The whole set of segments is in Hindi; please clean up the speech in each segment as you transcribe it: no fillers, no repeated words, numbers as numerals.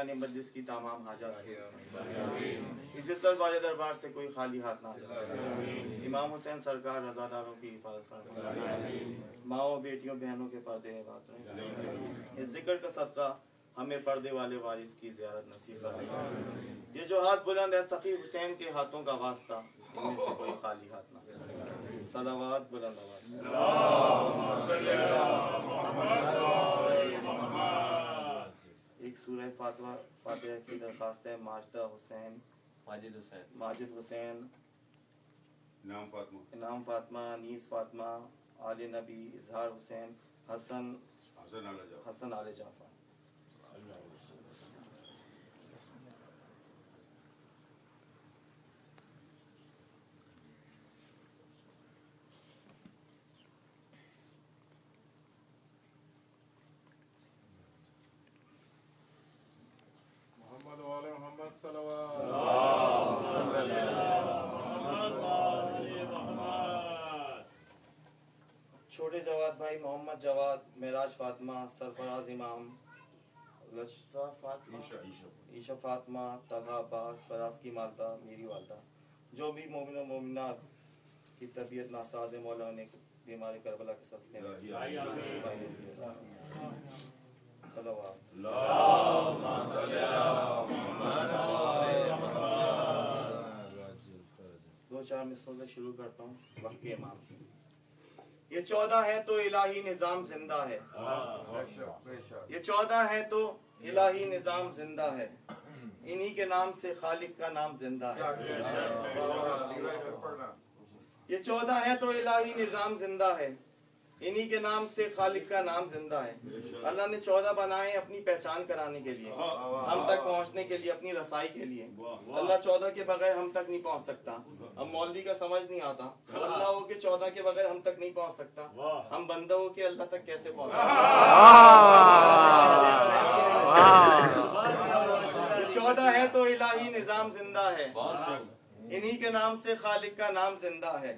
अरकान मजलिस की तमाम हाजत इज्जत वाले दरबार से कोई खाली हाथ ना जाए। इमाम हुसैन सरकार रज़ादारों की हिफाजत फरमाए, माओ बेटियों बहनों के पर्दे बात रहे। इस जिक्र का सदका हमें पर्दे वाले वारिस की ज़ियारत नसीब फरमाए। ये जो हाथ बुलंद है सखी हुसैन के हाथों का वास्ता, इनमें से कोई खाली हाथ ना। सलावत बुलंद आवाज़। एक सूरह फातिहा की दरखास्त है। माजिद हुसैन, इनाम फातिमा, नीस फातिमा, आले नबी, इजहार हुसैन, हसन आले जाफर। छोटे जवाद भाई, मोहम्मद जवाद, मेराज फातिमा, सरफराज इमाम, लशरा फातिमा, ईशा फातिमा, तलहा अब्बास, फराज की मालदा, मेरी वालदा, जो भी मोमिन और मोमिनात की तबीयत नासाज है मौला ने बीमार करबला के सदक़े में दो चार मिसलों से शुरू करता हूँ। वक्त के इमाम, ये 14 है तो इलाही निजाम जिंदा है। ये 14 है तो इलाही निजाम जिंदा है, इन्हीं के नाम से खालिक का नाम जिंदा है। ये 14 है तो इलाही निजाम जिंदा है, इन्हीं के नाम से खालिक का नाम जिंदा है। अल्लाह ने 14 बनाए अपनी पहचान कराने के लिए, हम तक पहुंचने के लिए, अपनी रसाई के लिए। अल्लाह 14 के बगैर हम तक नहीं पहुंच सकता। अब मौलवी का समझ नहीं आता, अल्लाह हो के 14 के बगैर हम तक नहीं पहुंच सकता, हम बंदा हो के अल्लाह तक कैसे पहुंच सकते? 14 है तो इलाही निजाम जिंदा है, इन्हीं के नाम से खालिक का नाम जिंदा है।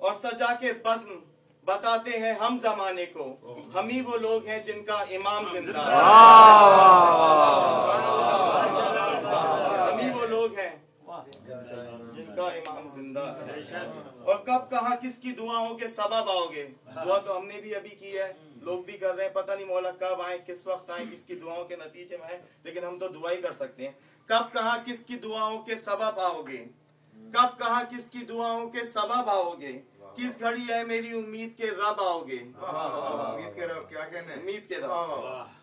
और सजा के बज़्म बताते हैं हम जमाने को, हम ही वो लोग हैं जिनका इमाम जिंदा है। हम ही वो लोग हैं जिनका इमाम जिंदा है। और कब कहाँ किसकी दुआओं के सबब आओगे? दुआ तो हमने भी अभी की है, लोग भी कर रहे हैं, पता नहीं मौला कब आए, किस वक्त आए, किसकी दुआओं के नतीजे में आए, लेकिन हम तो दुआ ही कर सकते हैं। कब कहाँ किसकी दुआओं के सबब आओगे? कब कहाँ किसकी दुआओं के सबब आओगे? किस घड़ी है मेरी उम्मीद के रब आओगे? उम्मीद के रब क्या कहने? उम्मीद के रब।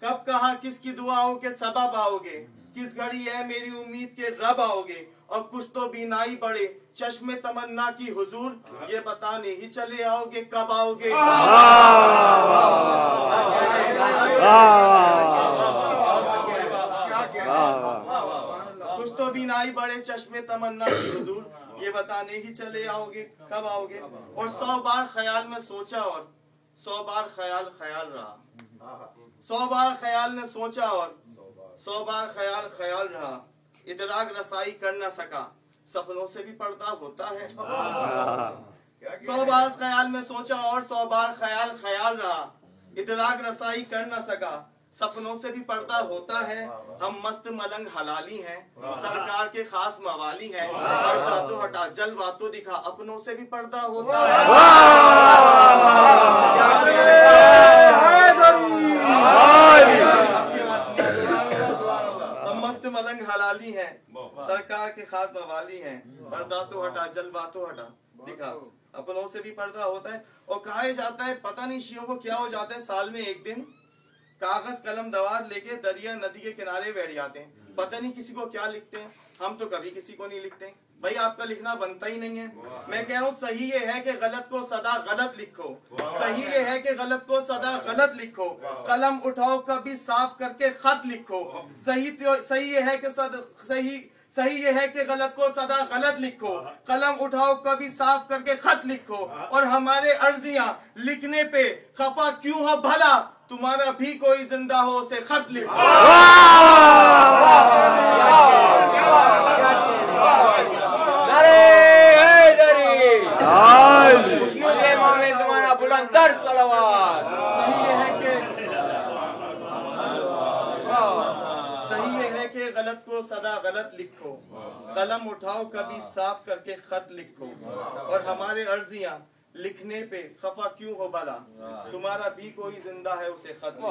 कब कहाँ किसकी दुआओं के सबब आओगे? किस घड़ी है मेरी उम्मीद के रब आओगे? और कुछ तो बीनाई बड़े चश्मे तमन्ना की हुजूर, ये बताने ही चले आओगे कब आओगे? कुछ तो बीनाई बड़े चश्मे तमन्ना की हुजूर, ये बताने ही चले आओगे कब आओगे? और 100 बार ख्याल में सोचा और 100 बार ख्याल रहा, 100 बार ख्याल ने सोचा और 100 बार ख्याल रहा, इदराक रसाई कर न सका, सपनों से भी पर्दा होता है। 100 बार ख्याल में सोचा और 100 बार ख्याल रहा, इदराक रसाई कर न सका, सपनों से भी पर्दा होता है। हम मस्त मलंग हलाली हैं, सरकार के खास मवाली हैं, पर्दा तो हटा जलवा तो दिखा, अपनों से भी पर्दा होता है। हम मस्त मलंग हलाली हैं, सरकार के खास मवाली हैं, पर्दा तो हटा जलवा तो हटा दिखा, अपनों से भी पर्दा होता है। और कहा जाता है, पता नहीं शियों को क्या हो जाता है, साल में एक दिन कागज कलम दवात लेके दरिया नदी के किनारे बैठ जाते हैं, पता नहीं किसी को क्या लिखते हैं। हम तो कभी किसी को नहीं लिखते भाई, आपका लिखना बनता ही नहीं है। मैं कह रहा हूँ सही ये है कि गलत को सदा गलत लिखो, सही ये है कि गलत को सदा गलत लिखो, कलम उठाओ कभी साफ करके खत लिखो। सही ये है कि सही ये है कि गलत को सदा गलत लिखो, कलम उठाओ कभी साफ करके खत लिखो। और हमारे अर्जियां लिखने पे खफा क्यों हो भला, तुम्हारा भी कोई जिंदा हो उसे खत लिखो। लिखो सदा गलत लिखो, कलम उठाओ कभी साफ करके खत लिखो, और हमारे अर्जियां लिखने पे खफा क्यों हो भला, तुम्हारा भी कोई जिंदा है उसे खत लिखो।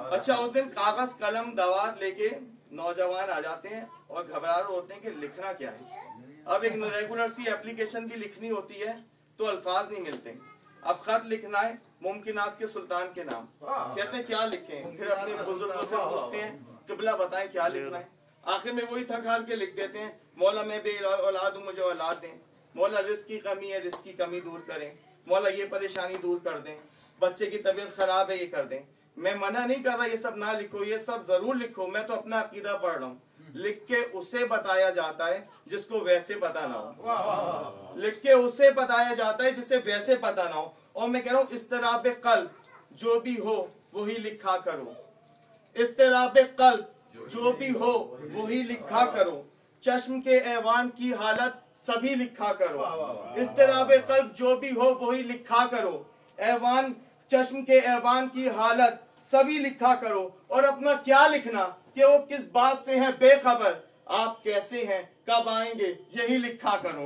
अच्छा, उस दिन कागज कलम दवात लेके नौजवान आ जाते हैं और घबरा रहे होते हैं कि लिखना क्या है। अब एक रेगुलर सी एप्लीकेशन भी लिखनी होती है तो अल्फाज नहीं मिलते। अब खत लिखना है मुमकिनात के सुल्तान के नाम, कहते हैं क्या लिखें, फिर अपने बुजुर्गों से पूछते हैं किबला बताएं क्या लिखना है। आखिर में वही थक हार के लिख देते हैं, मौला मैं बे औलाद हूँ मुझे औलाद दें, मौला रिस्क की कमी है रिस्क की कमी दूर करें, मौला ये परेशानी दूर कर दें, बच्चे की तबीयत खराब है ये कर दें। मैं मना नहीं कर रहा ये सब ना लिखो, ये सब जरूर लिखो, मैं तो अपना अकीदा पढ़ रहा हूँ। लिख के उसे बताया जाता है जिसको वैसे पता ना हो, लिख के उसे बताया जाता है जिसे वैसे पता ना हो। और मैं कह रहा हूँ इस्तराब कल्ब जो भी हो वही लिखा करो, इस्तराब कल्ब जो भी हो वही लिखा करो, चश्म के ऐवान की हालत सभी लिखा करो, इस्तराब कल्ब जो भी हो वही लिखा करो, ऐवान चश्म के ऐवान की हालत सभी लिखा करो। और अपना क्या लिखना कि वो किस बात से है बेखबर, आप कैसे हैं कब आएंगे यही लिखा करो।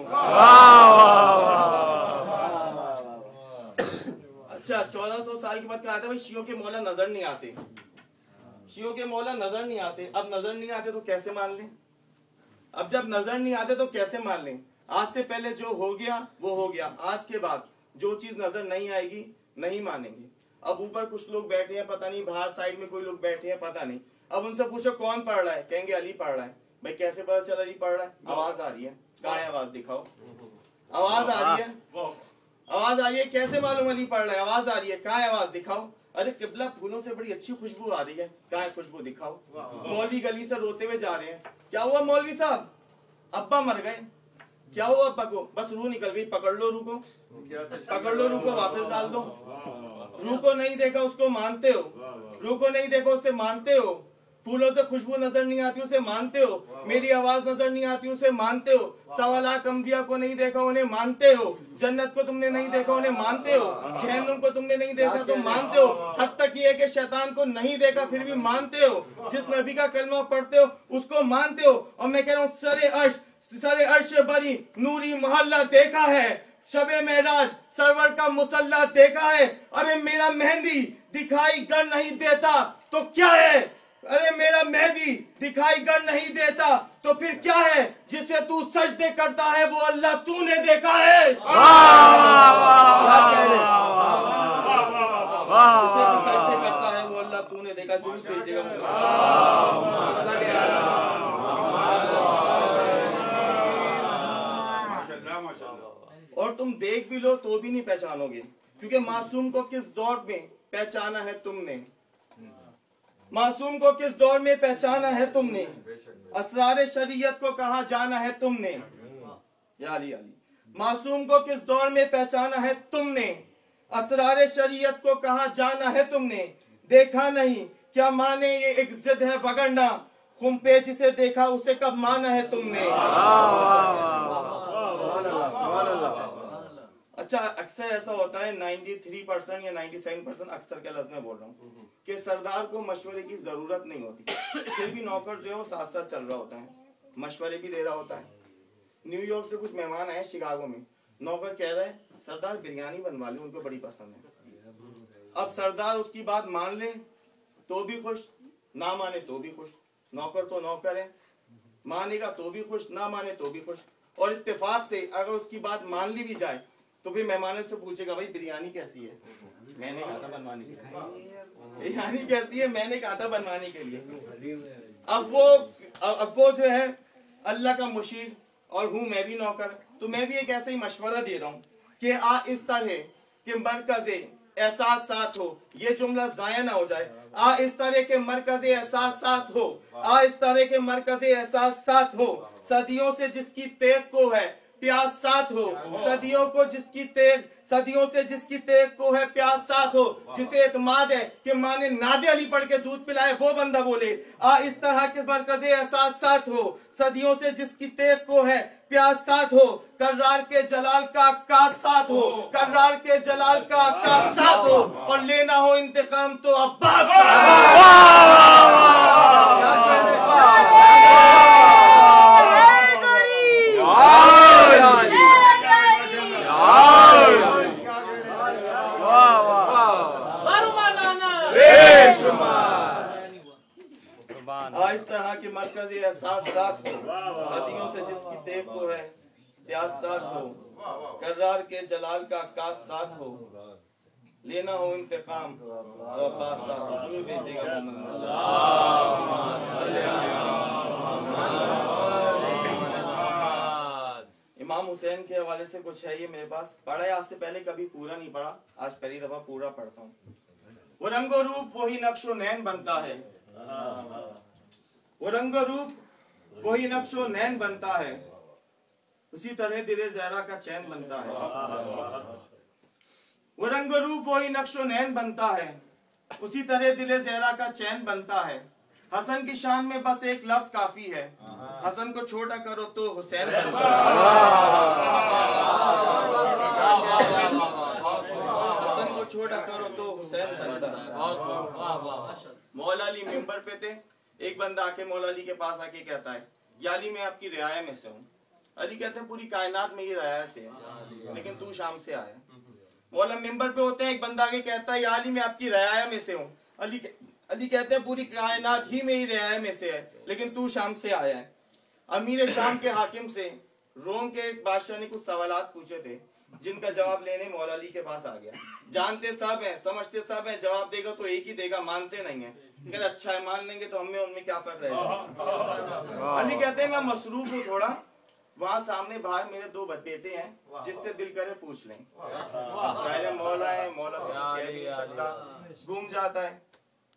अच्छा, 1400 साल के बाद कहा था भाई शियों के मौला नजर नहीं आते, शियों के मौला नजर नहीं आते। अब नजर नहीं आते तो कैसे मान लें, अब जब नजर नहीं आते तो कैसे मान लें। आज से पहले जो हो गया वो हो गया, आज के बाद जो चीज नजर नहीं आएगी नहीं मानेंगे। अब ऊपर कुछ लोग बैठे हैं, पता नहीं बाहर साइड में कोई लोग बैठे हैं पता नहीं, अब उनसे पूछो कौन पढ़ रहा है, कहेंगे अली पढ़ रहा है। भाई कैसे पता चला अली पढ़ रहा है, आवाज आ रही है, कहाँ है आवाज दिखाओ, आवाज आ रही है, आवाज आ रही है, कैसे मालूम अली पढ़ रहा है, आवाज आ रही है, कहाँ है आवाज दिखाओ। अरे किबला फूलों से बड़ी अच्छी खुशबू आ रही है, कहाँ है खुशबू दिखाओ। मौलवी गली से रोते हुए जा रहे हैं, क्या हुआ मौलवी साहब, अब्बा मर गए, क्या हुआ अब्बा को, बस रूह निकल गई, पकड़ लो रूह को, पकड़ लो रूह को वापस डाल दो। रूह को नहीं देखा उसको मानते हो, रूह को नहीं देखा उसे मानते हो, फूलों से खुशबू नजर नहीं आती उसे मानते हो, मेरी आवाज नजर नहीं आती उसे मानते हो, 1.25 लाख अंबिया को नहीं देखा उन्हें मानते हो, जन्नत को तुमने नहीं देखा उन्हें मानते हो, जहन्नुम को तुमने नहीं देखा तो मानते हो, हद तक ये कि शैतान को नहीं देखा फिर भी मानते हो, जिस नबी का कलमा पढ़ते हो उसको मानते हो। और मैं कह रहा हूँ सरे अर्श बरी नूरी मोहल्ला देखा है, शबे मेराज सरवर का मुसल्ला देखा है। अरे मेरा मेहंदी दिखाई गर नहीं देता तो क्या है, अरे मेरा मेहंदी दिखाई गर नहीं देता तो फिर क्या है, जिसे तू सजदे करता है वो अल्लाह तूने देखा है। जिसे तू सजदे करता है वो अल्लाह तूने देखा। और तुम देख भी लो तो भी नहीं पहचानोगे, क्योंकि मासूम को किस दौर में पहचाना है तुमने, मासूम को किस दौर में पहचाना है तुमने, असरार शरीयत को कहाँ जाना है तुमने, या अली मासूम को किस दौर में पहचाना है तुमने, असरार शरीयत को कहाँ जाना है तुमने, देखा नहीं क्या माने ये एक जिद है वगरना, खुम पे जिसे देखा उसे कब माना है तुमने। अच्छा, अक्सर ऐसा होता है 93% या 97% अक्सर के लफ्ज में बोल रहा हूँ कि सरदार को मशवरे की जरूरत नहीं होती, फिर भी नौकर जो है वो साथ साथ चल रहा होता है, मशवरे भी दे रहा होता है। न्यूयॉर्क से कुछ मेहमान आए शिकागो में, नौकर कह रहा है सरदार बिरयानी बनवा ले, उनको बड़ी पसंद है। अब सरदार उसकी बात मान ले तो भी खुश, ना माने तो भी खुश, नौकर तो नौकर है, मानेगा तो भी खुश ना माने तो भी खुश। और इत्तेफाक से अगर उसकी बात मान ली भी जाए तो फिर मेहमान से पूछेगा भाई बिरयानी कैसी है, मैंने कहा था बनवाने के लिए, बिरयानी कैसी है मैंने कहा था बनवाने के लिए। अब वो जो है अल्लाह का मुशीर और हूँ मैं भी नौकर, तो मैं भी एक ऐसा ही मशवरा दे रहा हूँ कि इस तरह के मरकज़े एहसास साथ हो, ये जुमला जाया ना हो जाए, इस तरह के मरकज़े एहसास साथ हो, इस तरह के मरकज़े एहसास साथ हो, सदियों से जिसकी तेग को है प्यास साथ हो, सदियों से जिसकी तेग को है प्यास साथ हो, जिसे एतमाद है कि माँ ने नादे अली पढ़ के दूध पिलाए वो बंदा बोले इस तरह के मरकज़े एहसास साथ हो, सदियों से जिसकी तेग को है प्यास साथ हो, कर्रार के जलाल का आकाश साथ हो, कर्रार के जलाल का आकाश साथ हो, और लेना हो इंतकाम तो अब्बास साथ हो। साथ हो, कर्रार के जलाल का काश साथ हो, लेना हो इंतकाम तो अब्बास साथ हो। तुम्हें भेजेगा मोहम्मद। इमाम हुसैन के हवाले से कुछ है ये मेरे पास, पढ़ा है आज से पहले, कभी पूरा नहीं पढ़ा, आज पहली दफा पूरा पढ़ता हूँ। वो रंगो रूप वही नक्शो नैन बनता है, वो रंगो रूप वही नक्शो नैन बनता है, उसी तरह दिले ज़हरा का चैन बनता है। वो रंगो रूप वही नक्शो नैन बनता है, उसी तरह दिले ज़हरा का चैन बनता है। हसन की शान में बस एक लफ्ज काफी है, हसन को छोटा करो तो हुसैन बनता है। हसन को छोटा करो तो हुसैन बनता है। मौला अली मिंबर पे थे, एक बंदा आके मौला अली के पास आके कहता है, या अली मैं आपकी रियाया में से हूँ। अली कहते हैं पूरी कायनात में ये रियाया से है, लेकिन तू शाम से आया। मौला मिंबर पे होते हैं, एक बंदा आके कहता है, या अली मैं आपकी रियाया में से हूँ। अली कहते हैं पूरी कायनात ही मेरी रियाया में से है, लेकिन तू शाम से आया है। अमीर शाम के हाकिम से रोम के बादशाह ने कुछ सवालात पूछे थे, जिनका जवाब लेने मौला अली के पास आ गया। जानते सब हैं, समझते सब हैं, जवाब देगा तो एक ही देगा, मानते नहीं है। अगर अच्छा है मान लेंगे तो हमें उनमें क्या फर्क रहेगा। अली कहते हैं मैं मसरूफ हूँ थोड़ा, वहाँ सामने बाहर मेरे दो बेटे हैं, जिससे दिल करे पूछ लें। पहले मौला है, मौला से कुछ कह नहीं सकता, घूम जाता है।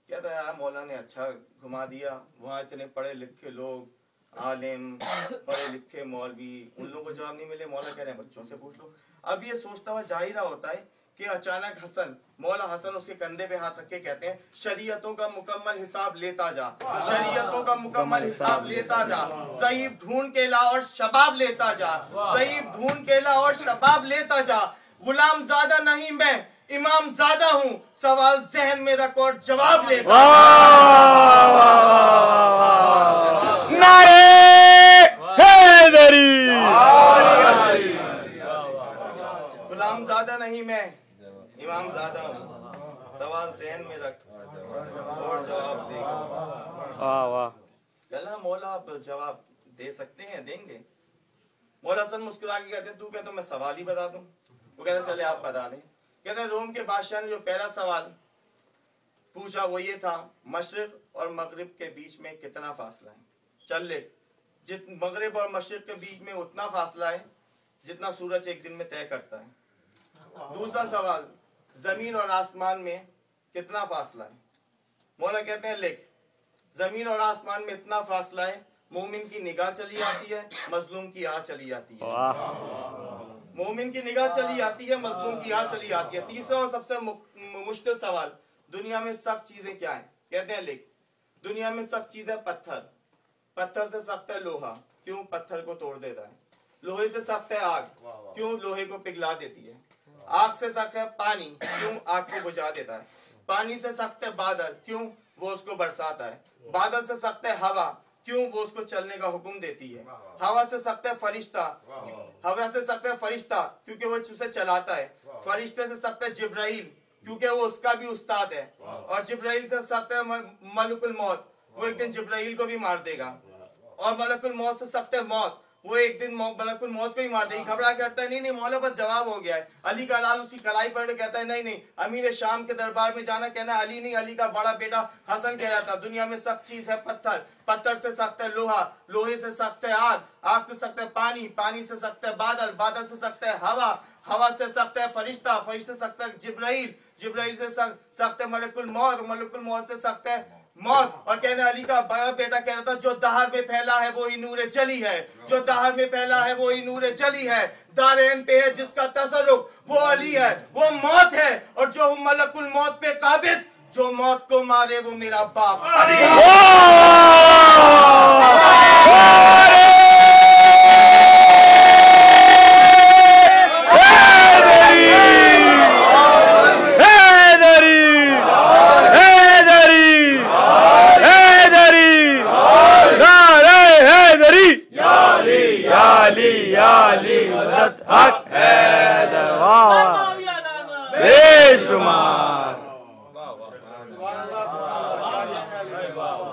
कहता है यार मौला ने अच्छा घुमा दिया, वहाँ इतने पढ़े लिखे लोग, आलिम, पढ़े लिखे मौलवी, उन लोगों को जवाब नहीं मिले। मौला कह रहे हैं बच्चों से पूछ लो। अब ये सोचता हुआ जा ही रहा होता है कि अचानक हसन, मौला हसन उसके कंधे पे हाथ रख के कहते हैं, शरीयतों का मुकम्मल हिसाब लेता जा, शरीयतों का मुकम्मल हिसाब लेता जा, ज़ईफ ढूंढ के ला और शबाब लेता जा, ज़ईफ ढूंढ के ला और शबाब लेता जा। गुलाम ज़्यादा नहीं मैं इमाम ज़्यादा हूँ, सवाल ज़हन में रख और जवाब लेता। नारे हैदरी। गुलाम ज़्यादा नहीं मैं इमाम ज़्यादा हूँ, सवाल ज़हन में रख और जवाब देगा। वाह वाह। कहना मौला आप जवाब दे सकते हैं, देंगे? मौला हसन मुस्कुरा के कहते हैं तू कहते मैं सवाल ही बता दूं। वो कहते चले आप बता दें। कहते हैं रोम के बादशाह ने जो पहला सवाल पूछा वो ये था, मशरिक और मगरिब के बीच में कितना फासला है? चल ले, मगरिब और मशरिक के बीच में उतना फासला है जितना सूरज एक दिन में तय करता है। दूसरा सवाल, जमीन और आसमान में कितना फासला है? मौला कहते हैं लिख, जमीन और आसमान में इतना फासला है, मोमिन की निगाह चली आती है, मजलूम की आह चली आती है। मोमिन की निगाह चली आती है, मजलूम की आह चली आती है। तीसरा और सबसे मुश्किल सवाल, दुनिया में सख्त चीजें क्या है? कहते हैं लिख, दुनिया में सख्त चीज है पत्थर, पत्थर से सख्त है लोहा, क्यों? पत्थर को तोड़ देता है। लोहे से सख्त है आग, क्यों? लोहे को पिघला देती है। आग से सख्त है पानी, क्यों? आग को बुझा देता है। पानी से सख्त है बादल, क्यों? वो उसको बरसाता है। बादल से सख्त है हवा, क्यों? वो उसको चलने का हुक्म देती है। हवा से सख्त है फरिश्ता, हवा से सख्त है फरिश्ता क्योंकि वो उसे चलाता है। फरिश्ते से सख्त है जिब्राइल, क्योंकि वो उसका भी उस्ताद है। और जिब्राइल से सख्त है मलकुल मौत, वो एक दिन जिब्राइल को भी मार देगा। और मलकुल मौत से सख्त है मौत, वो एक दिन मलकुल मौत को ही मार देगी। घबरा करता है नहीं नहीं मौला बस जवाब हो गया है। अली का लाल उसकी कलाई पकड़ के कहता है नहीं नहीं, अमीर शाम के दरबार में जाना, कहना अली नहीं, अली का बड़ा बेटा हसन कह रहा था दुनिया में सख्त चीज है पत्थर, पत्थर से सख्त है लोहा, लोहे से सख्त है आग, आग से सख्त है पानी, पानी से सख्त है बादल, बादल से सख्त है हवा, हवा से सख्त है फरिश्ता, फरिश्ते से सख्त है जिब्राइल, जिब्राइल से सख्त है मलकुल मौत, मलकुल मौत से सख्त है मौत। और कहना अली का बड़ा बेटा कह रहा था जो दहर में फैला है वो ही नूरे जली है, जो दहर में फैला है वो ही नूरे जली है। दारैन पे है जिसका तसर्रुफ वो अली है, वो मौत है। और जो मलकुल मौत पे काबिज, जो मौत को मारे वो मेरा बाप अली।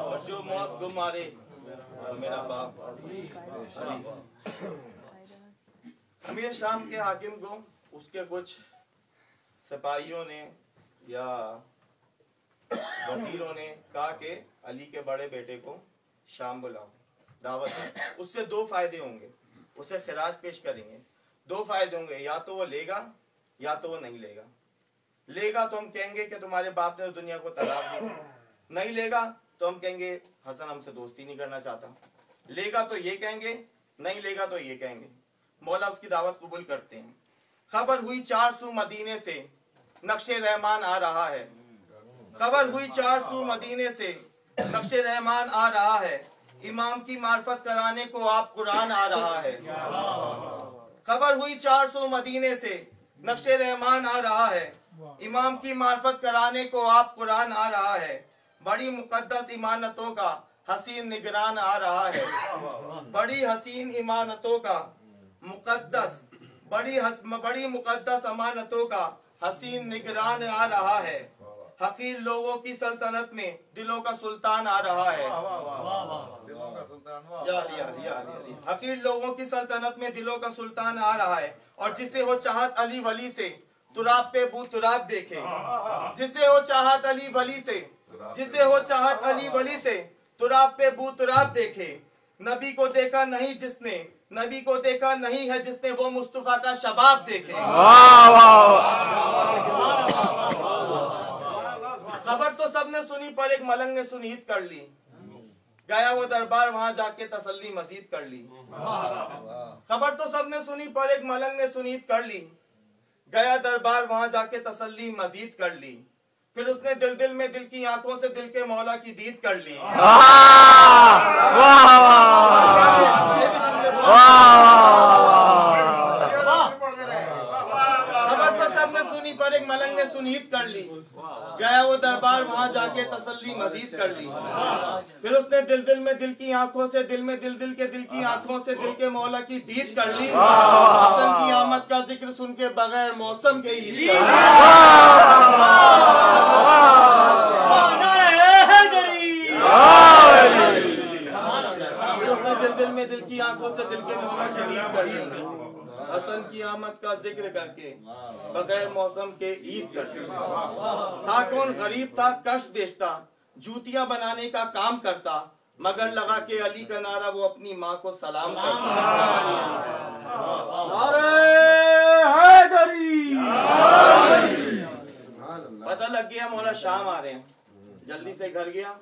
और जो मौत को मारे मेरा बाप के हाकिम को उसके कुछ सिपाहियों ने या वजीरों ने कहा कि अली के बड़े बेटे को शाम बुलाओ, दावत है। उससे दो फायदे होंगे, उसे खिराज पेश करेंगे। दो फायदे होंगे, या तो वो लेगा या तो वो नहीं लेगा। लेगा तो हम कहेंगे कि तुम्हारे बाप ने दुनिया को तलाक दी, नहीं लेगा तो हम कहेंगे हसन हमसे दोस्ती नहीं करना चाहता। लेगा तो ये कहेंगे, नहीं लेगा तो ये कहेंगे। मौला उसकी दावत कबूल करते हैं। खबर हुई 400 मदीने से नक्शे रहमान आ रहा है। खबर हुई 400 मदीने से नक्शे रहमान आ रहा है। इमाम की मार्फत कराने को आप कुरान आ रहा है। खबर हुई 400 मदीने से नक्शे रहमान आ रहा है। इमाम की मार्फत कराने को आप कुरान आ रहा है। बड़ी मुकद्दस इमानतों का हसीन निगरान आ रहा है। बड़ी हसीन इमानतों का मुकद्दस, बड़ी मुकद्दस अमानतों का हसीन निगरान आ रहा है। हकीर लोगों की सल्तनत में दिलों का सुल्तान आ रहा है। हकीर लोगों की सल्तनत में दिलों का सुल्तान आ रहा है। और जिसे हो चाहत अली वली से तुराब पे बू तुराब देखे। जिसे हो चाहत अली वली से, जिसे हो चाहत अली वली से तुराब पे बू तुराब देखे। नबी को देखा नहीं जिसने, नबी को देखा नहीं है जिसने वो मुस्तफा का शबाब देखे। खबर तो सबने सुनी पर एक मलंग ने सुनीत कर ली। गया वो दरबार वहां जाके तसल्ली मजीद कर ली। खबर तो सबने सुनी पर एक मलंग ने सुनीत कर ली। गया दरबार वहां जाके तसल्ली मजीद कर ली। फिर उसने दिल दिल में दिल की आंखों से दिल के मौला की दीद कर ली। खबर तो सबने सुनी पर एक मलंग ने सुनीत कर ली। गया वो दरबार वहां जाके तसल्ली मजीद कर ली। फिर उसने दिल दिल में दिल की आंखों से, दिल में दिल दिल के दिल की आंखों से दिल के मौला की दीद कर ली। हसन की आमद का जिक्र सुन के बगैर मौसम के ईद कर उसने दिल दिल में दिल की आंखों से दिल के मौला की दीद कर ली। हसन की आमद का जिक्र करके बगैर मौसम के ईद करके। था कौन गरीब था कष्ट बेचता, जूतियां बनाने का काम करता, मगर लगा के अली का नारा वो अपनी माँ को सलाम करता। पता लग गया मौला शाम आ रहे हैं। जल्दी से घर गया,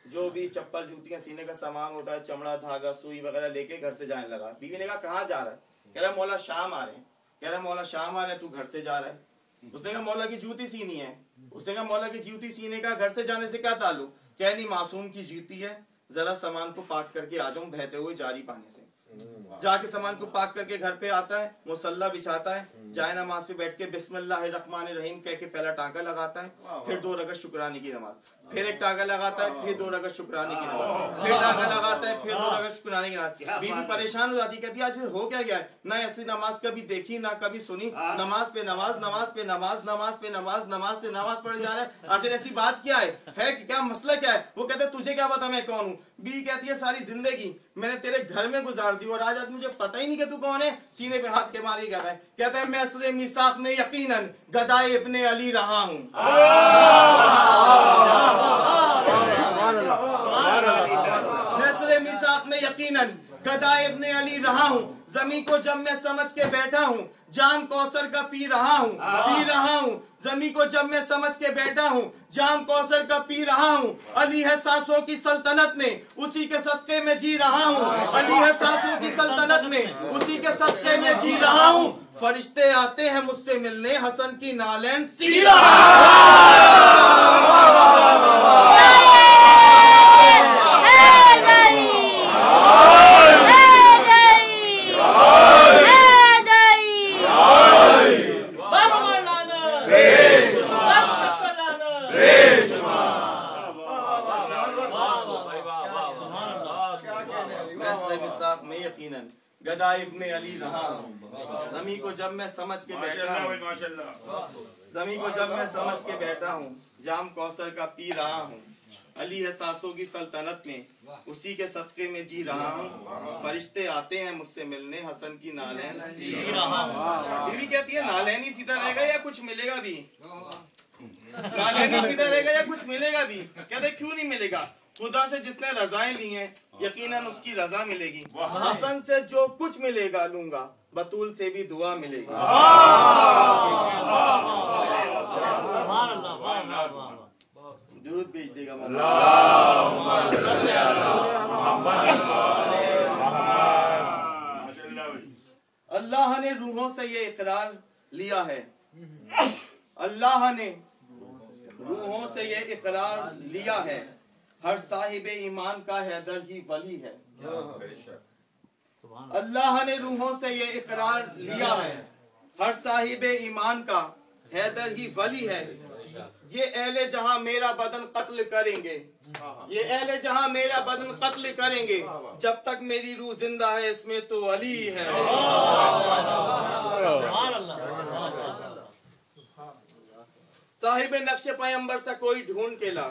जो भी चप्पल जूतियां सीने का सामान होता है, चमड़ा धागा सुई वगैरह लेके घर से जाने लगा। बीवी ने कहा कहाँ जा रहा है? कह रहा मौला शाम आ रहे हैं। कह रहा मौला शाम आ रहे हैं, तू घर से जा रहा है। उसने कहा मौला की जूती सीनी है। उसने कहा मौला की जूती सीने का घर से जाने से क्या ताल्लुक? कह नहीं मासूम की जूती है, जरा सामान को पाक करके आ जाऊं बहते हुए जारी पानी से। जाके सामान को पाक करके घर पे आता है, मुसल्ला बिछाता है, जाए नमाज पे बैठ के बिस्मिल्लाहिर्रहमानिर्रहीम कह के पहला टांका लगाता है, फिर 2 रकअत शुक्राने की नमाज, फिर एक टांका लगाता है, फिर 2 रकअत शुक्राने की नमाज, फिर टांका लगाता है, फिर 2 रकअत शुक्राने की नमाज। बीवी परेशान हो जाती, कहती आज हो क्या गया है? ना ऐसी नमाज कभी देखी ना कभी सुनी, नमाज पे नमाज, नमाज पे नमाज, नमाज पे नमाज, नमाज पे नमाज पढ़े जा रहा है। आखिर ऐसी बात क्या है क्या मसला क्या है? वो कहते तुझे क्या पता मैं कौन हूँ? बीवी कहती है सारी जिंदगी मैंने तेरे घर में गुजार दी और आज मुझे पता ही नहीं कि तू कौन है। सीने पे हाथ के मारे कहता है मैं असरे मिसाक में यकीनन गदाए इब्ने अली रहा हूँ। मैं असरे मिसाक में यकीनन गदाए इब्ने अली रहा हूँ। जमी को जब मैं समझ के बैठा हूँ, जाम कौसर का पी रहा हूँ। जमी को जब मैं समझ के बैठा हूँ, जाम कौसर का पी रहा हूँ। अली है सांसों की सल्तनत में, उसी के सदके में जी रहा हूँ। अली है सांसों की सल्तनत में, उसी के सदके में जी रहा हूँ। फरिश्ते आते हैं मुझसे मिलने, हसन की नालैन सी गदा इब्ने अली रहा हूँ। ज़मी को जब मैं समझ के बैठा हूँ, ज़मी को जब मैं समझ के बैठा हूँ, जाम कौसर का पी रहा हूँ। अली है सांसों की सल्तनत में, उसी के सदके में जी रहा हूँ। फरिश्ते आते हैं मुझसे मिलने, हसन की नालैन सी रहा हूँ। बीवी कहती है नालैन ही सीधा रहेगा या कुछ मिलेगा भी? नालैन ही सीधा रहेगा या कुछ मिलेगा भी? कहते क्यों नहीं मिलेगा? खुदा से जिसने रजाएं ली हैं यकीनन उसकी रजा मिलेगी। हसन से जो कुछ मिलेगा लूंगा, बतूल से भी दुआ मिलेगी। दुरूद भेज देगा अल्लाह ने रूहों से ये इकरार लिया है, अल्लाह ने रूहों से ये इकरार लिया है, हर साहिब ईमान का हैदर ही वली है। अल्लाह ने रूहों से ये इकरार लिया है, हर साहिब ईमान का हैदर ही वली है। ये अहले जहां मेरा बदन कत्ल करेंगे, ये अहले जहां मेरा बदन कत्ल करेंगे, जब तक मेरी रूह जिंदा है इसमें तो अली है। साहिब नक्शे पैगंबर सा कोई ढूंढ के ला,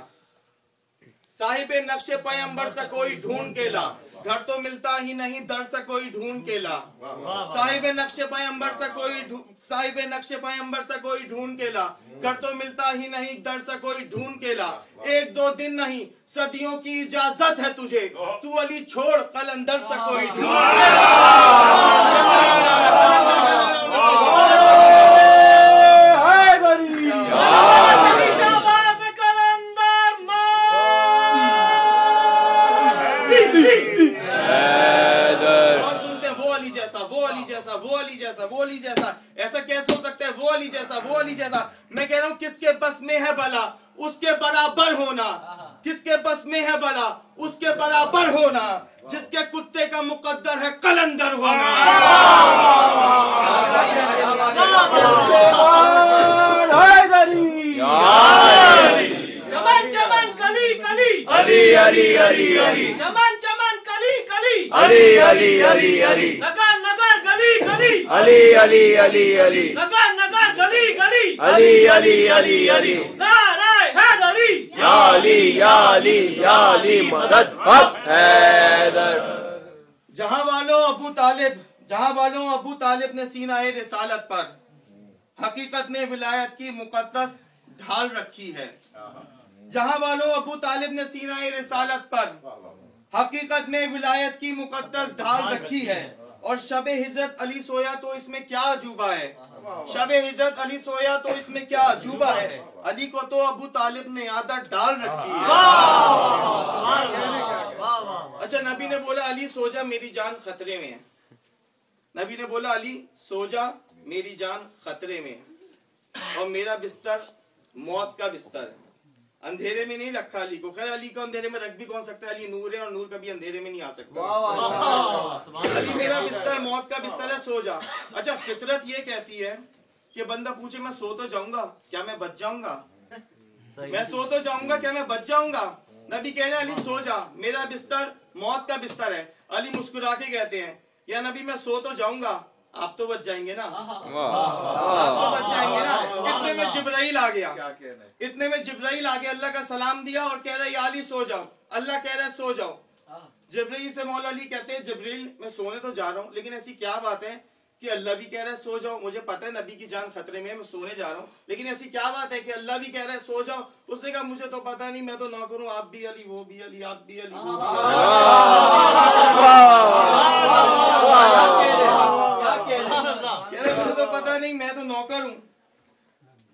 साहिब नक्शे पैगंबर सा कोई ढूंढ के ला, घर तो मिलता ही नहीं दर सा कोई ढूंढ के ला। साहिब नक्शे पैगंबर सा कोई, साहिब नक्शे पैगंबर सा कोई ढूंढ के ला, घर तो मिलता ही नहीं दर सा कोई ढूंढ के ला। एक दो दिन नहीं सदियों की इजाजत है तुझे, तू अली छोड़ कलंदर सा कोई ढूंढ के वो अली जैसा, ऐसा कैसे हो सकता है? वो अली जैसा, वो अली जैसा। मैं कह रहा हूँ किसके बस में है भला उसके बराबर होना, किसके बस में है भला उसके बराबर होना, जिसके कुत्ते का मुकद्दर है कलंदर होना। चमन चमन कली कली अली अली अली अली, चमन चमन कली कली अली अली अली अली, नगर नगर गली गली अली अली अली अली, नगर नगर गली गली अली अली अली अली, नाराए हैदरी या अली या अली या अली मदद हक हैदर। जहां वालों अबू तालिब ने सीनाए रिसालत पर हकीकत में विलायत की मुकद्दस ढाल रखी है। जहां वालों अबू तालिब ने सीनाए रिसालत पर हकीकत में विलायत की मुकद्दस ढाल रखी है। और शबे हिजरत अली सोया तो इसमें क्या अजूबा है, शबे हिजरत अली सोया तो इसमें क्या अजूबा है। अली को तो अबू तालिब ने आदत डाल रखी है। अच्छा, नबी ने बोला अली सो जा मेरी जान खतरे में है, नबी ने बोला अली सो जा मेरी जान खतरे में है, और मेरा बिस्तर मौत का बिस्तर है। अंधेरे में नहीं रखा अली को। खैर अली को अंधेरे में रख भी कौन सकता है, अली नूर है और नूर कभी अंधेरे में नहीं आ सकता। अली मेरा बिस्तर मौत का बिस्तर है, सो जा। अच्छा, फितरत ये कहती है कि बंदा पूछे मैं सो तो जाऊंगा क्या मैं बच जाऊंगा, मैं सो तो जाऊंगा क्या मैं बच जाऊंगा। नबी कह रहे हैं अली सो जा मेरा बिस्तर मौत का बिस्तर है। अली मुस्कुरा के कहते हैं या नबी मैं सो तो जाऊंगा आप तो बच जाएंगे ना, आप तो बच जाएंगे ना। इतने में जिब्राइल आ गया, इतने में जिब्राइल आ गया, अल्लाह का सलाम दिया और कह रहा है या अली सो जाओ। अल्लाह कह रहा है सो जाओ। जिब्राइल से मौला अली कहते हैं जिब्राइल मैं सोने तो जा रहा हूँ, लेकिन ऐसी क्या बात है कि अल्लाह भी कह रहा है सो जाओ, मुझे पता है नबी की जान खतरे में है, मैं सोने जा रहा हूँ, लेकिन ऐसी क्या बात है कि अल्लाह भी कह रहा है सो जाओ। उसने कहा मुझे तो पता नहीं, मैं तो नौकर हूँ, आप भी अली वो भी अली आप भी अली वो भी मुझे तो पता नहीं, मैं तो नौकर हूँ।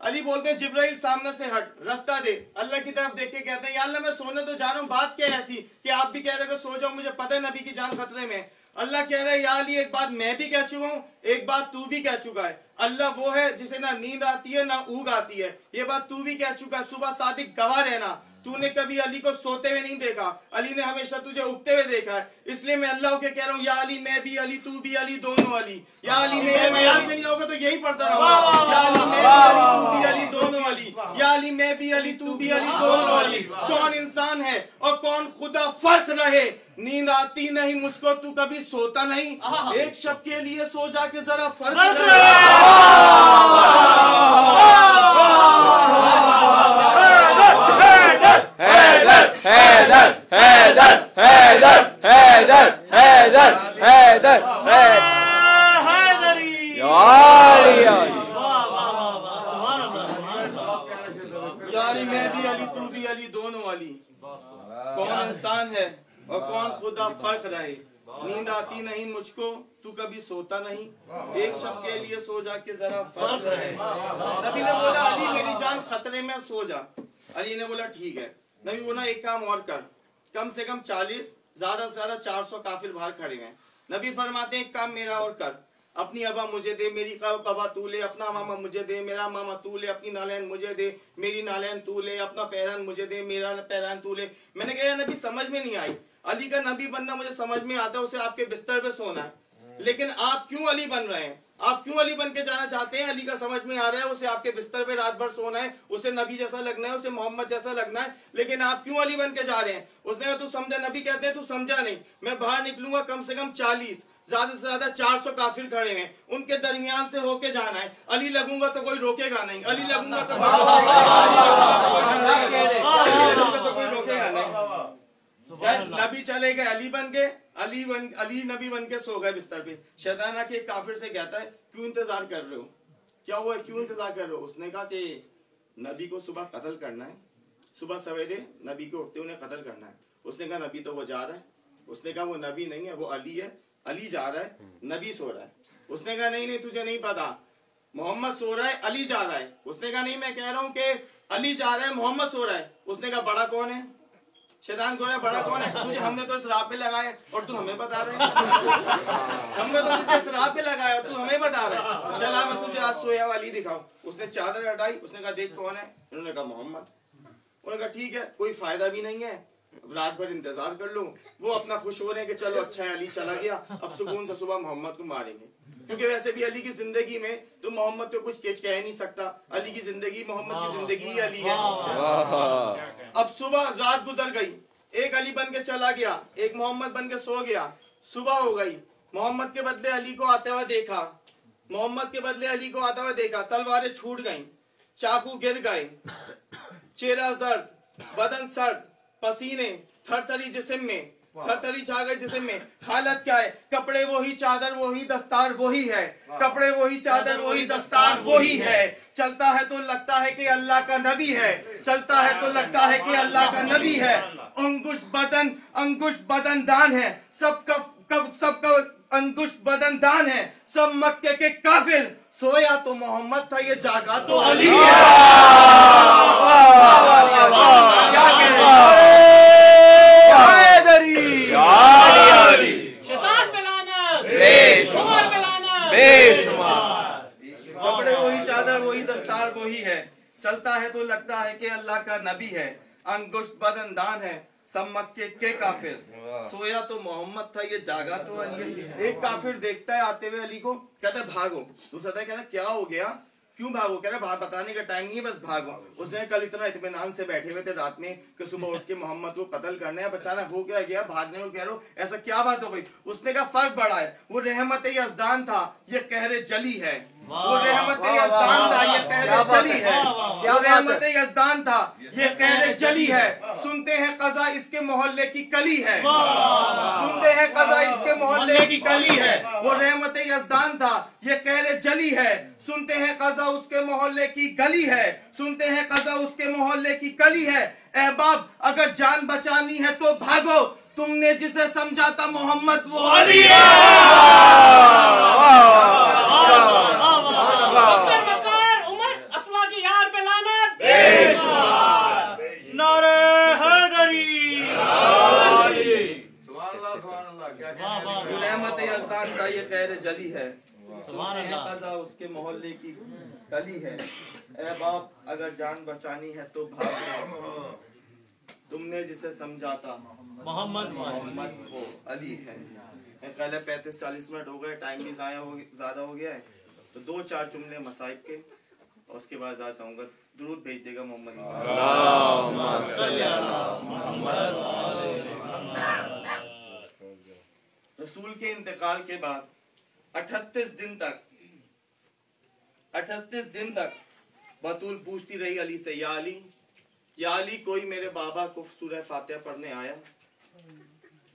अली बोलते हैं जिब्राइल सामने से हट, रास्ता दे। अल्लाह की तरफ देख के कहते हैं या अल्लाह मैं सोने तो जा रहा हूँ, बात क्या है ऐसी कि आप भी कह रहे हो सो जाओ, मुझे पता है नबी की जान खतरे में। अल्लाह कह रहा है या अली एक बात मैं भी कह चुका हूँ, एक बात तू भी कह चुका है। अल्लाह वो है जिसे ना नींद आती है ना ऊँग आती है, ये बात तू भी कह चुका है। सुबह सादिक गवाह रहना, तूने कभी अली को सोते हुए नहीं देखा, अली ने हमेशा तुझे उगते हुए देखा है। इसलिए मैं अल्लाह के कह रहा हूँ या अली मैं भी अली तू भी अली दोनों अली। या अली मेरे में याद में नहीं होगा तो यही पढ़ता रहूंगा, या अली मैं भी अली तू भी अली दोनों अली, या अली मैं भी अली तू भी अली दोनों अली। कौन इंसान है और कौन खुदा, फर्क रहे। नींद आती नहीं मुझको तू कभी सोता नहीं, एक शब के लिए सो जाके जरा फर्क रहे। तू भी अली, दोनों अली। कौन इंसान है और कौन खुदा, फर्क रहे। नींद आती नहीं मुझको, तू कभी सोता नहीं, एक शब के लिए सो जा के जरा फर्क रहे। नबी ने बोला अली मेरी जान खतरे में, सो जा। अली ने बोला ठीक है। नबी बोला एक काम और कर, कम से कम 40 ज्यादा से ज्यादा 400 काफिर बाहर खड़े हैं। नबी फरमाते हैं एक काम मेरा और कर, अपनी अबा मुझे दे, मेरी अबा तू ले, अपना मामा मुझे दे, मेरा मामा तू ले, अपनी नालैन मुझे दे, मेरी नालैन तू ले, अपना पैरान मुझे दे, मेरा पैरान तू ले। मैंने कहा नबी समझ में नहीं आई, अली का नबी बनना मुझे समझ में आता है, उसे आपके बिस्तर पे सोना है, लेकिन आप क्यों अली बन रहे हैं? आप क्यों अली बन के जाना चाहते हैं? अली का समझ में आ रहा है उसे आपके बिस्तर पे रात भर सोना है, उसे नबी जैसा लगना है, उसे मोहम्मद जैसा लगना है, लेकिन आप क्यों अली बन के जा रहे हैं? उसने कहा तू समझा? नबी कहते हैं तू समझा नहीं, मैं बाहर निकलूंगा कम से कम 40 ज्यादा से ज्यादा 400 काफिर खड़े हैं, उनके दरमियान से होके जाना है। अली लगूंगा तो कोई रोकेगा नहीं, अली लगूंगा तो कोई रोकेगा नहीं। नबी चले गए, अली बन गए, अली नबी बन के सो गए बिस्तर पे। शैतान आके एक काफिर से कहता है क्यों इंतजार कर रहे हो, क्या हुआ, क्यों इंतजार कर रहे हो? उसने कहा कि नबी को सुबह कत्ल करना है, सुबह सवेरे नबी को उठते उन्हें कत्ल करना है। उसने कहा नबी तो वो जा रहा है। उसने कहा वो नबी नहीं है, वो अली है, अली जा रहा है, नबी सो रहा है। उसने कहा नहीं नहीं तुझे नहीं पता, मोहम्मद सो रहा है, अली जा रहा है। उसने कहा नहीं मैं कह रहा हूँ कि अली जा रहा है, मोहम्मद सो रहा है। उसने कहा बड़ा कौन है? शैतान सो रहा है, बड़ा कौन है? तुझे हमने तो इस राह पे लगाया और तू हमें बता रहे है। हमने तो तुझे इस राह पे लगाया और तू हमें बता रहा है। चला मैं तुझे आज सोया वाली दिखाऊं। उसने चादर हटाई, उसने कहा देख कौन है? उन्होंने कहा मोहम्मद। उन्होंने कहा ठीक है, कोई फायदा भी नहीं है, रात भर इंतजार कर लूं। वो अपना खुश हो रहे हैं कि चलो अच्छा है अली चला गया, अब सुकून से सुबह मोहम्मद को मारेंगे, क्योंकि वैसे भी अली की जिंदगी में तो मोहम्मद तो कुछ कह नहीं सकता। अली की जिंदगी, मोहम्मद की जिंदगी ही अली है। अब सुबह रात गुजर गई, एक अली बन के चला गया, एक मोहम्मद बन के सो गया। सुबह हो गई, मोहम्मद के बदले अली को आते हुए देखा, मोहम्मद के बदले अली को आता हुआ देखा। तलवारें छूट गईं, चाकू गिर गए, चेहरा सर्द, बदन सर्द, पसीने, थरथरी जिस्म में, थरथरी छा गई जिस्म में। हालत क्या है? कपड़े वही, चादर वही, दस्तार वही है, कपड़े वही, चादर वही, दस्तार वही है। चलता है तो लगता है कि अल्लाह का नबी है, चलता है तो लगता है कि अल्लाह का नबी है। अंकुश बदन दान है, सबका अंकुश बदन दान है। सब मक्के के काफिर, सोया तो मोहम्मद था, ये जागा तो अली है। कपड़े वही, चादर वही, दस्तार वही है। चलता है तो लगता है कि अल्लाह का नबी है। अंगुष्ठ बदन दान है, सब मक्के के काफिर, सोया तो मोहम्मद था, ये जागा तो अली है। एक काफिर देखता है आते हुए अली को, कहता है भागो। दूसरा कहता है क्या हो गया, क्यों भागो? कह रहा बताने का टाइम नहीं है, बस भागो। उसने कल इतना इत्मीनान से बैठे हुए थे रात में कि सुबह उठ के मोहम्मद को कत्ल करने, अब अचानक हो क्या गया, भागने को कह रहे हो, ऐसा क्या बात हो गई? उसने कहा फर्क बड़ा है, वो रहमत यज़दान था, ये कहरे जली है। वो रहमत यज़दान था, ये कहरे जली है। वो रहमत यज़दान था, ये कहरे जली है। सुनते हैं कज़ा इसके मोहल्ले की कली है, सुनते हैं कज़ा इसके मोहल्ले की कली है। वो रहमत यज़दान था, ये कहरे जली है। सुनते हैं कज़ा उसके मोहल्ले की गली है, सुनते हैं कज़ा उसके मोहल्ले की कली है। ए बाप अगर जान बचानी है तो भागो, तुमने जिसे समझा था मोहम्मद वो अली है। उमर अफला की यार पे लानत, नारे हैदरी। रहमत यज़दान का ये कहर जली है, कज़ा उसके मोहल्ले की कली है। ए बाप अगर जान बचानी है तो भागो, तुमने जिसे समझा था मोहम्मद वो अली है। पहले 35-40 मिनट हो गए, टाइम भी ज्यादा हो गया है, तो 2-4 जुमले मसाइब के और उसके बाद ज़्यादा चाहूंगा दुरूद भेज देगा मोहम्मद। रसूल के इंतकाल के बाद 38 दिन तक बतूल पूछती रही अली से, या अली कोई मेरे बाबा को सूरह फातिहा पढ़ने आया?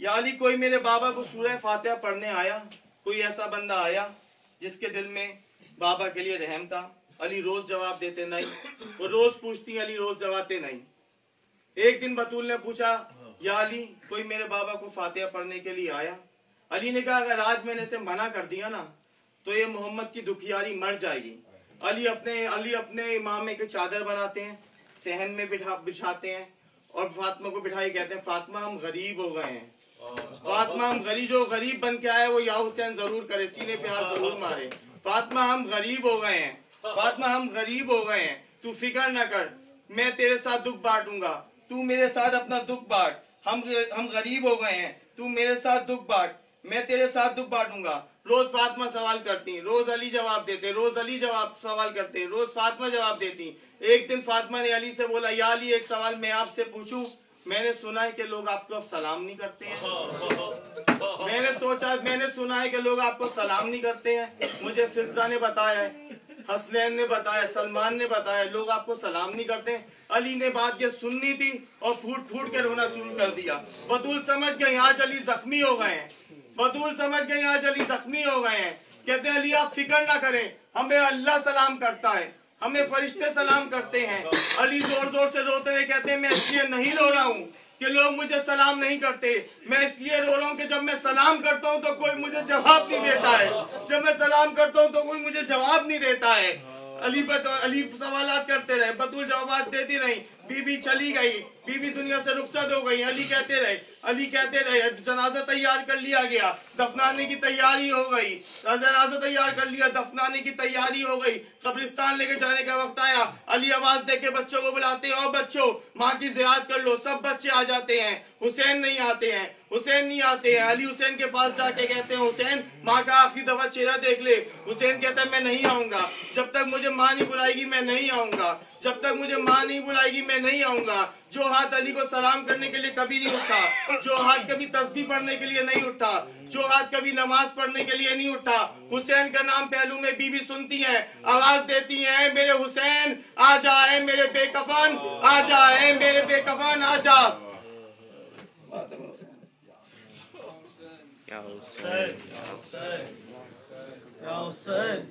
या अली कोई मेरे बाबा को सूरह फातिहा पढ़ने आया? कोई ऐसा बंदा आया जिसके दिल में बाबा के लिए रहम था? अली रोज जवाब देते नहीं, वो रोज पूछती, अली रोज जवाब देते नहीं। एक दिन बतूल ने पूछा, या अली, कोई मेरे बाबा को फातिहा पढ़ने के लिए आया? अली ने कहा, अगर आज मैंने इसे मना कर दिया ना तो ये मोहम्मद की दुखियारी मर जाएगी। अली अपने इमामे की चादर बनाते हैं, सहन में बिछाते हैं और फातिमा को बिठाई कहते हैं, फातिमा हम गरीब हो गए हैं, फातिमा हम जो गरीब बन के आए वो या हुसैन जरूर करे, सीने पे हाथ जरूर मारे। फातिमा हम गरीब हो गए हैं, फातिमा हम गरीब हो गए हैं, तू फिक्र ना कर, मैं तेरे साथ दुख बांटूंगा, तू मेरे साथ अपना दुख बांट। हम गरीब हो गए हैं, तू मेरे साथ दुख बांट, मैं तेरे साथ दुख बांटूंगा। रोज फातिमा सवाल करती, रोज अली जवाब देते, रोज अली सवाल करते, रोज फातिमा जवाब देती। एक दिन फातिमा ने अली से बोला, या अली, एक सवाल मैं आपसे पूछूं? मैंने सुना है कि लोग आपको अब सलाम नहीं करते हैं। मैंने सुना है कि लोग आपको सलाम नहीं करते हैं। मुझे फिजा ने बताया है, हसनैन ने बताया, सलमान ने बताया, लोग आपको सलाम नहीं करते हैं। अली ने बात ये सुननी थी और फूट फूट के रोना शुरू कर दिया। बतूल समझ गए आज अली जख्मी हो गए हैं, बतूल समझ गए आज अली जख्मी हो गए हैं। कहते हैं, अली आप फिक्र ना करें, हमें अल्लाह सलाम करता है, हमें फरिश्ते सलाम करते हैं। अली जोर जोर से रोते हुए कहते हैं, मैं इसलिए नहीं रो रहा हूँ कि लोग मुझे सलाम नहीं करते, मैं इसलिए रो रहा हूँ कि जब मैं सलाम करता हूँ तो कोई मुझे जवाब नहीं देता है, जब मैं सलाम करता हूँ तो कोई मुझे जवाब नहीं देता है। अली सवालात करते रहे, बतूल जवाब देती रही, बीबी चली गई, बीबी दुनिया से रुखसत हो गई। अली कहते रहे, जनाजा तैयार कर लिया गया, दफनाने की तैयारी हो गई, जनाजा तैयार कर लिया, दफनाने की तैयारी हो गई, कब्रिस्तान लेके जाने का वक्त आया। अली आवाज देके बच्चों को बुलाते हैं, और बच्चों माँ की ज़ियारत कर लो। सब बच्चे आ जाते हैं, हुसैन नहीं आते हैं, हुसैन नहीं आते हैं। अली हुसैन के पास जाके कहते हैं, हुसैन माँ का आखिरी दफा चेहरा देख ले। हुसैन कहता है, मैं नहीं आऊंगा, जब तक मुझे माँ नहीं बुलाएगी मैं नहीं आऊंगा, जब तक मुझे माँ नहीं बुलाएगी मैं नहीं आऊंगा। जो हाथ अली को सलाम करने के लिए कभी नहीं उठा, जो हाथ कभी तस्बीह पढ़ने के लिए नहीं उठा, जो हाथ कभी नमाज पढ़ने के लिए नहीं उठा। हुसैन का नाम पहलू में बीबी सुनती है, आवाज देती है, मेरे हुसैन आ जाए, मेरे बेकफन आ जाए, मेरे बेकफन आ जा। क्या हुसैन, क्या हुसैन।